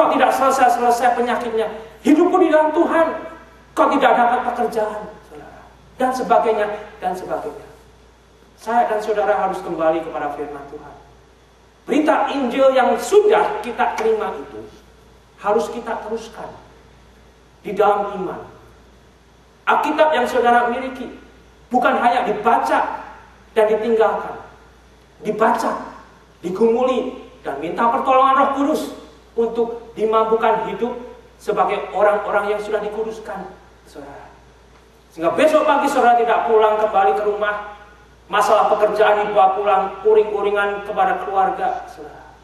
Kau tidak selesai penyakitnya. Hidupku di dalam Tuhan. Kau tidak dapat pekerjaan, saudara. Dan sebagainya, dan sebagainya. Saya dan saudara harus kembali kepada firman Tuhan. Berita Injil yang sudah kita terima itu harus kita teruskan di dalam iman. Alkitab yang saudara miliki bukan hanya dibaca dan ditinggalkan. Dibaca, digumuli, dan minta pertolongan Roh Kudus untuk dimampukan hidup sebagai orang-orang yang sudah dikuduskan, saudara. Sehingga besok pagi saudara tidak pulang kembali ke rumah, masalah pekerjaan dibawa pulang, uring-uringan kepada keluarga, saudara.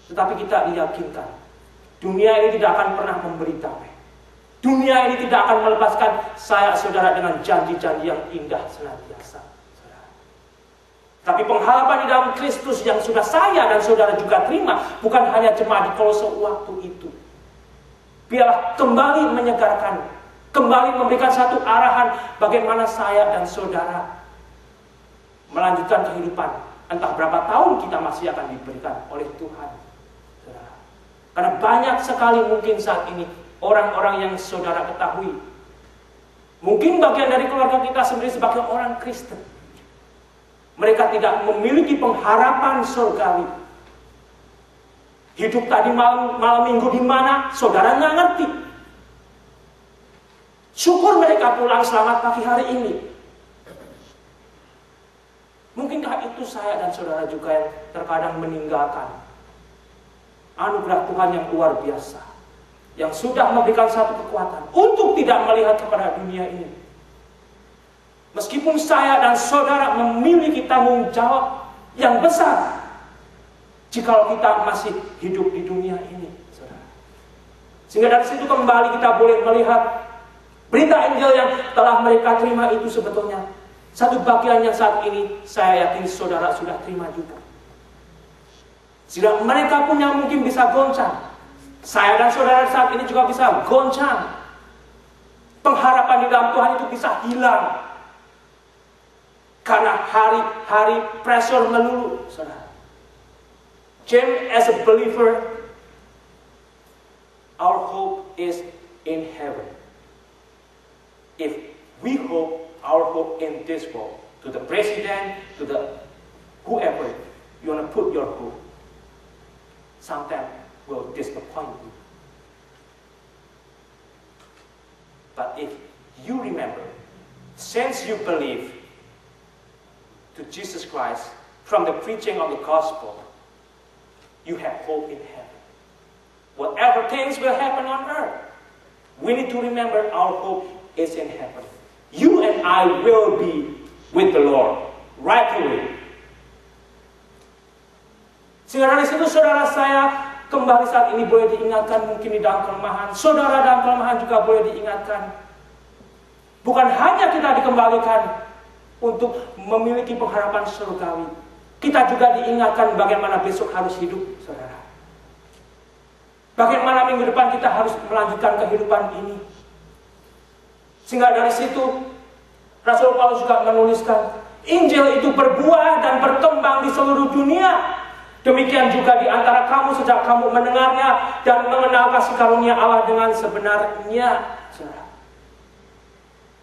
Tetapi kita diyakinkan, dunia ini tidak akan pernah memberi damai. Dunia ini tidak akan melepaskan saya, saudara, dengan janji-janji yang indah senantiasa, saudara. Tapi pengharapan di dalam Kristus yang sudah saya dan saudara juga terima, bukan hanya jemaat di Kolose waktu itu. Biarlah kembali menyegarkan, kembali memberikan satu arahan bagaimana saya dan saudara melanjutkan kehidupan. Entah berapa tahun kita masih akan diberikan oleh Tuhan, saudara. Karena banyak sekali mungkin saat ini orang-orang yang saudara ketahui, mungkin bagian dari keluarga kita sendiri sebagai orang Kristen, mereka tidak memiliki pengharapan surgawi. Hidup tadi malam minggu di mana, saudara nggak ngerti. Syukur mereka pulang selamat pagi hari ini. Mungkinkah itu saya dan saudara juga yang terkadang meninggalkan anugerah Tuhan yang luar biasa, yang sudah memberikan satu kekuatan untuk tidak melihat kepada dunia ini. Meskipun saya dan saudara memiliki tanggung jawab yang besar, jikalau kita masih hidup di dunia ini, saudara. Sehingga dari situ kembali kita boleh melihat berita Injil yang telah mereka terima itu sebetulnya satu bagian yang saat ini saya yakin saudara sudah terima juga. Sehingga mereka pun yang mungkin bisa goncang, saya dan saudara saat ini juga bisa goncang. Pengharapan di dalam Tuhan itu bisa hilang karena hari-hari pressure melulu, saudara. James, as a believer, our hope is in heaven. If we hope our hope in this world, to the president, to the whoever you want to put your hope, sometimes will disappoint you. But if you remember, since you believe to Jesus Christ from the preaching of the gospel, you have hope in heaven. Whatever things will happen on earth, we need to remember our hope is in heaven. You and I will be with the Lord right away. Sehingga dari situ saudara saya kembali saat ini boleh diingatkan, mungkin di dalam kelemahan, saudara dalam kelemahan juga boleh diingatkan. Bukan hanya kita dikembalikan untuk memiliki pengharapan surgawi, kita juga diingatkan bagaimana besok harus hidup, saudara. Bagaimana minggu depan kita harus melanjutkan kehidupan ini. Sehingga dari situ Rasul Paulus juga menuliskan, Injil itu berbuah dan berkembang di seluruh dunia. Demikian juga di antara kamu sejak kamu mendengarnya dan mengenal kasih karunia Allah dengan sebenarnya, saudara.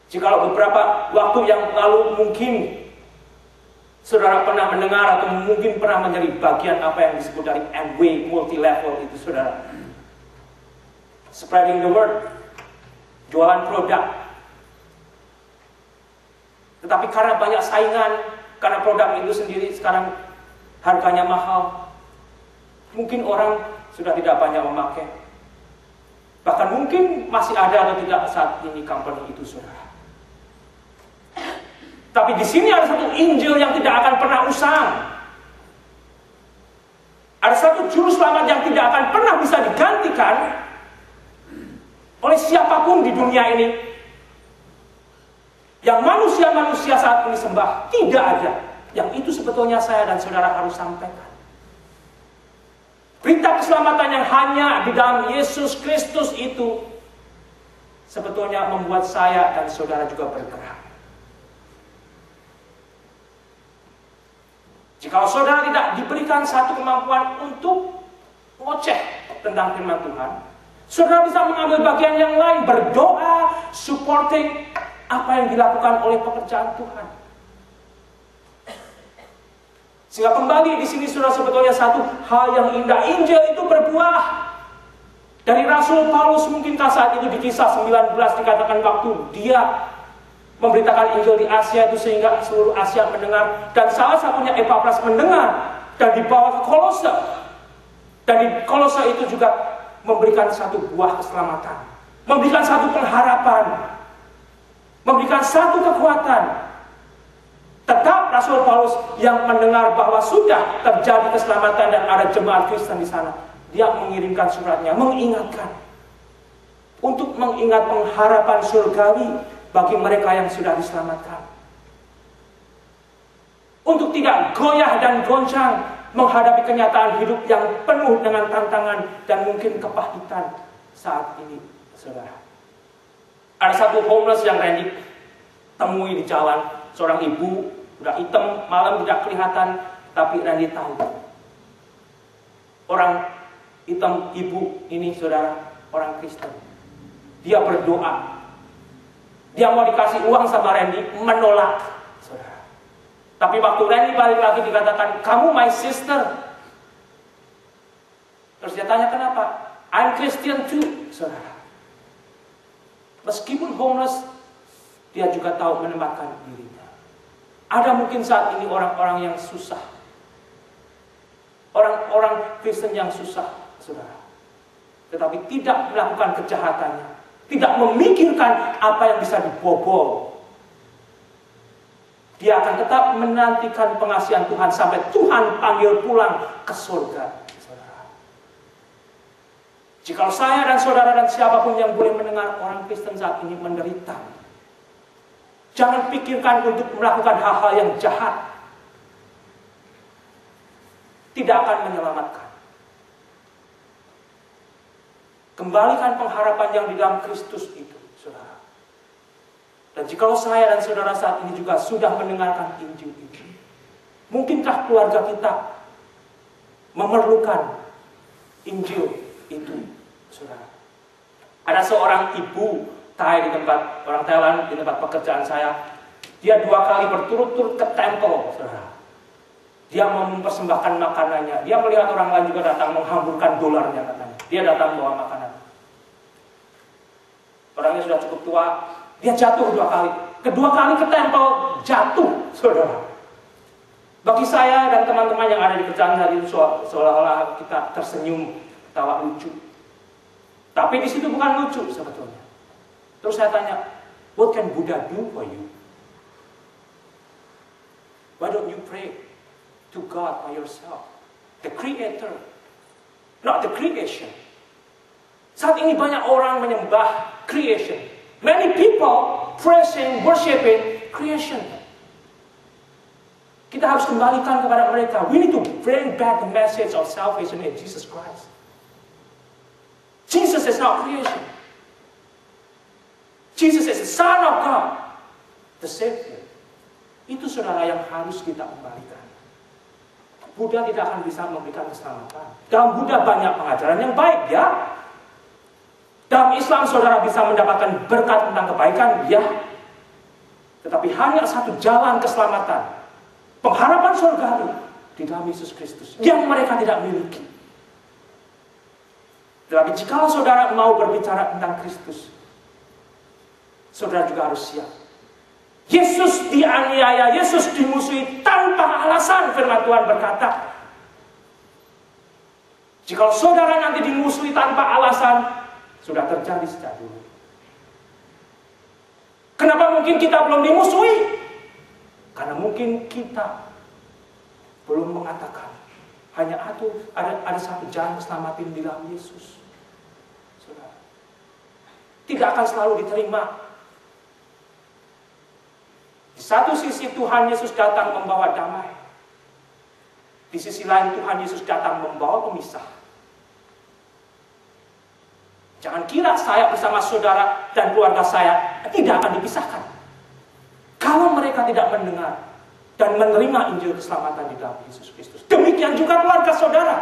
Jikalau beberapa waktu yang lalu mungkin saudara pernah mendengar atau mungkin pernah menjadi bagian apa yang disebut dari Amway multi-level itu, saudara. Spreading the word, jualan produk. Tetapi karena banyak saingan, karena produk itu sendiri sekarang harganya mahal, mungkin orang sudah tidak banyak memakai. Bahkan mungkin masih ada atau tidak saat ini company itu, saudara. Tapi di sini ada satu Injil yang tidak akan pernah usang. Ada satu juru selamat yang tidak akan pernah bisa digantikan oleh siapapun di dunia ini. Yang manusia-manusia saat ini sembah, tidak ada. Yang itu sebetulnya saya dan saudara harus sampaikan. Berita keselamatan yang hanya di dalam Yesus Kristus itu sebetulnya membuat saya dan saudara juga bergerak. Jika saudara tidak diberikan satu kemampuan untuk ngoceh tentang firman Tuhan, saudara bisa mengambil bagian yang lain, berdoa, supporting apa yang dilakukan oleh pekerjaan Tuhan. Sehingga kembali di sini saudara, sebetulnya satu hal yang indah, Injil itu berbuah. Dari Rasul Paulus, mungkinkah saat itu di Kisah 19 dikatakan waktu dia memberitakan Injil di Asia itu sehingga seluruh Asia mendengar, dan salah satunya Epafras mendengar dan dibawa ke Kolose. Dan di Kolose itu juga memberikan satu buah keselamatan, memberikan satu pengharapan, memberikan satu kekuatan. Tetap Rasul Paulus yang mendengar bahwa sudah terjadi keselamatan dan ada jemaat Kristen di sana, dia mengirimkan suratnya, mengingatkan, untuk mengingat pengharapan surgawi bagi mereka yang sudah diselamatkan. Untuk tidak goyah dan goncang menghadapi kenyataan hidup yang penuh dengan tantangan dan mungkin kepahitan saat ini, saudara. Ada satu homeless yang Randy temui di jalan, seorang ibu, udah hitam, malam tidak kelihatan, tapi Randy tahu. Orang hitam ibu ini, saudara, orang Kristen. Dia berdoa. Dia mau dikasih uang sama Randy, menolak, saudara. Tapi waktu Randy balik lagi dikatakan, kamu my sister. Terus dia tanya kenapa? I'm Christian too, saudara. Meskipun homeless, dia juga tahu menempatkan dirinya. Ada mungkin saat ini orang-orang yang susah, orang-orang Kristen yang susah, saudara, tetapi tidak melakukan kejahatannya, tidak memikirkan apa yang bisa dibobol. Dia akan tetap menantikan pengasihan Tuhan sampai Tuhan panggil pulang ke surga, saudara. Jikalau saya dan saudara dan siapapun yang boleh mendengar orang Kristen saat ini menderita, jangan pikirkan untuk melakukan hal-hal yang jahat. Tidak akan menyelamatkan. Kembalikan pengharapan yang di dalam Kristus itu, saudara. Dan jikalau saya dan saudara saat ini juga sudah mendengarkan Injil itu, mungkinkah keluarga kita memerlukan Injil itu, saudara? Ada seorang ibu Thai di tempat, orang Thailand di tempat pekerjaan saya. Dia 2 kali berturut-turut ke tempel, saudara. Dia mempersembahkan makanannya. Dia melihat orang lain juga datang menghamburkan dolarnya, katanya. Dia datang bawa makanan. Orangnya sudah cukup tua. Dia jatuh 2 kali. Kedua kali ke tempel jatuh, saudara. Bagi saya dan teman-teman yang ada di kerjaan hari itu seolah-olah kita tersenyum, tawa lucu. Tapi di situ bukan lucu sebetulnya. Terus saya tanya, what can Buddha do for you? Why don't you pray to God by yourself? The Creator, not the creation. Saat ini banyak orang menyembah creation. Many people praising, worshiping creation. Kita harus kembalikan kepada mereka. We need to bring back the message of salvation in Jesus Christ. Jesus is not creation. Jesus is the Son of God, the Savior. Itu saudara yang harus kita kembalikan. Buddha tidak akan bisa memberikan keselamatan. Dalam Buddha banyak pengajaran yang baik, ya. Dalam Islam saudara bisa mendapatkan berkat tentang kebaikan, ya. Tetapi hanya satu jalan keselamatan, pengharapan surgawi di dalam Yesus Kristus yang mereka tidak miliki. Tetapi jika saudara mau berbicara tentang Kristus, saudara juga harus siap. Yesus dianiaya, Yesus dimusuhi tanpa alasan. Firman Tuhan berkata, jika saudara nanti dimusuhi tanpa alasan, sudah terjadi sejak dulu. Kenapa mungkin kita belum dimusuhi? Karena mungkin kita belum mengatakan hanya ada satu jalan keselamatan di dalam Yesus. Saudara, tidak akan selalu diterima. Di satu sisi Tuhan Yesus datang membawa damai. Di sisi lain Tuhan Yesus datang membawa pemisah. Jangan kira saya bersama saudara dan keluarga saya tidak akan dipisahkan. Kalau mereka tidak mendengar dan menerima Injil keselamatan di dalam Yesus Kristus. Demikian juga keluarga saudara.